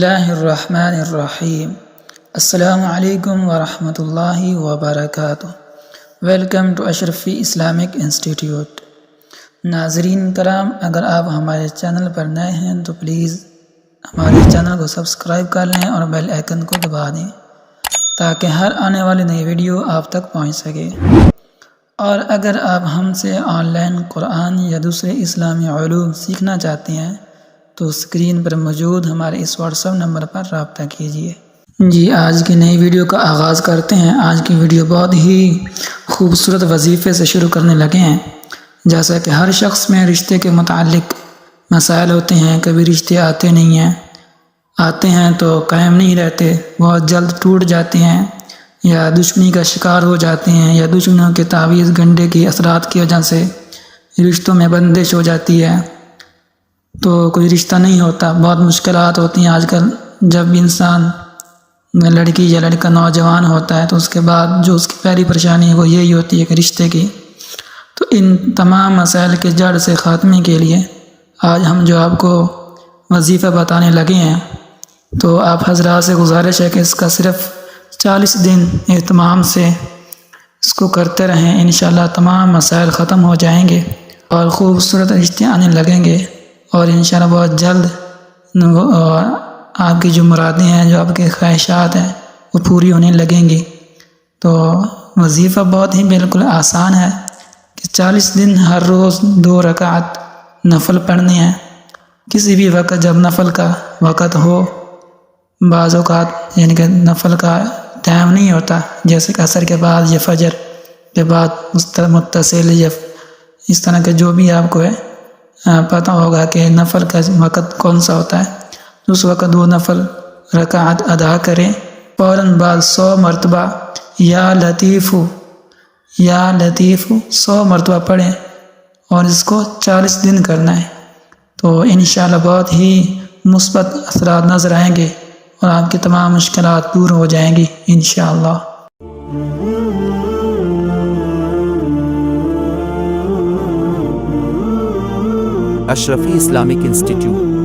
اللہ الرحمن الرحیم۔ السلام علیکم ورحمۃ اللہ وبرکاتہ۔ Welcome to Ashrafi Islamic Institute. ناظرین کرام، اگر آپ ہمارے چینل پر نئے ہیں تو پلیز ہمارے چینل کو سبسکرائب کر لیں اور بیل آئیکن کو دبا دیں تاکہ ہر آنے والی نئی ویڈیو آپ تک پہنچ سکے۔ اور اگر آپ ہم سے آن لائن قرآن یا دوسرے اسلامی علوم سیکھنا چاہتے ہیں تو اسکرین پر موجود ہمارے اس واٹس ایپ نمبر پر رابطہ کیجیے۔ جی، آج کی نئی ویڈیو کا آغاز کرتے ہیں۔ آج کی ویڈیو بہت ہی خوبصورت وظیفے سے شروع کرنے لگے ہیں۔ جیسا کہ ہر شخص میں رشتے کے متعلق مسائل ہوتے ہیں، کبھی رشتے آتے نہیں ہیں، آتے ہیں تو قائم نہیں رہتے، بہت جلد ٹوٹ جاتے ہیں، یا دشمنی کا شکار ہو جاتے ہیں، یا دشمنوں کے تعویذ گنڈے کی اثرات کی وجہ سے رشتوں میں بندش ہو جاتی ہے تو کوئی رشتہ نہیں ہوتا۔ بہت مشکلات ہوتی ہیں آج کل۔ جب انسان لڑکی یا لڑکا نوجوان ہوتا ہے تو اس کے بعد جو اس کی پہلی پریشانی ہے وہ یہی ہوتی ہے کہ رشتے کی۔ تو ان تمام مسائل کے جڑ سے خاتمے کے لیے آج ہم جو آپ کو وظیفہ بتانے لگے ہیں، تو آپ حضرات سے گزارش ہے کہ اس کا صرف 40 دن اہتمام سے اس کو کرتے رہیں، انشاءاللہ تمام مسائل ختم ہو جائیں گے اور خوبصورت رشتے آنے لگیں گے، اور انشاءاللہ بہت جلد آپ کی جو مرادیں ہیں، جو آپ کی خواہشات ہیں، وہ پوری ہونے لگیں گی۔ تو وظیفہ بہت ہی بالکل آسان ہے کہ 40 دن ہر روز 2 رکعت نفل پڑھنے ہیں، کسی بھی وقت جب نفل کا وقت ہو۔ بعض اوقات یعنی کہ نفل کا ٹائم نہیں ہوتا، جیسے کہ عصر کے بعد یا فجر کے بعد متصل، یا اس طرح کے جو بھی آپ کو ہے پتہ ہوگا کہ نفل کا وقت کون سا ہوتا ہے، اس وقت وہ نفل رکعت ادا کریں۔ فوراً بعد 100 مرتبہ یا لطیف 100 مرتبہ پڑھیں، اور اس کو 40 دن کرنا ہے، تو انشاءاللہ بہت ہی مثبت اثرات نظر آئیں گے اور آپ کی تمام مشکلات دور ہو جائیں گی انشاءاللہ۔ اشرفی اسلامک انسٹیٹیوٹ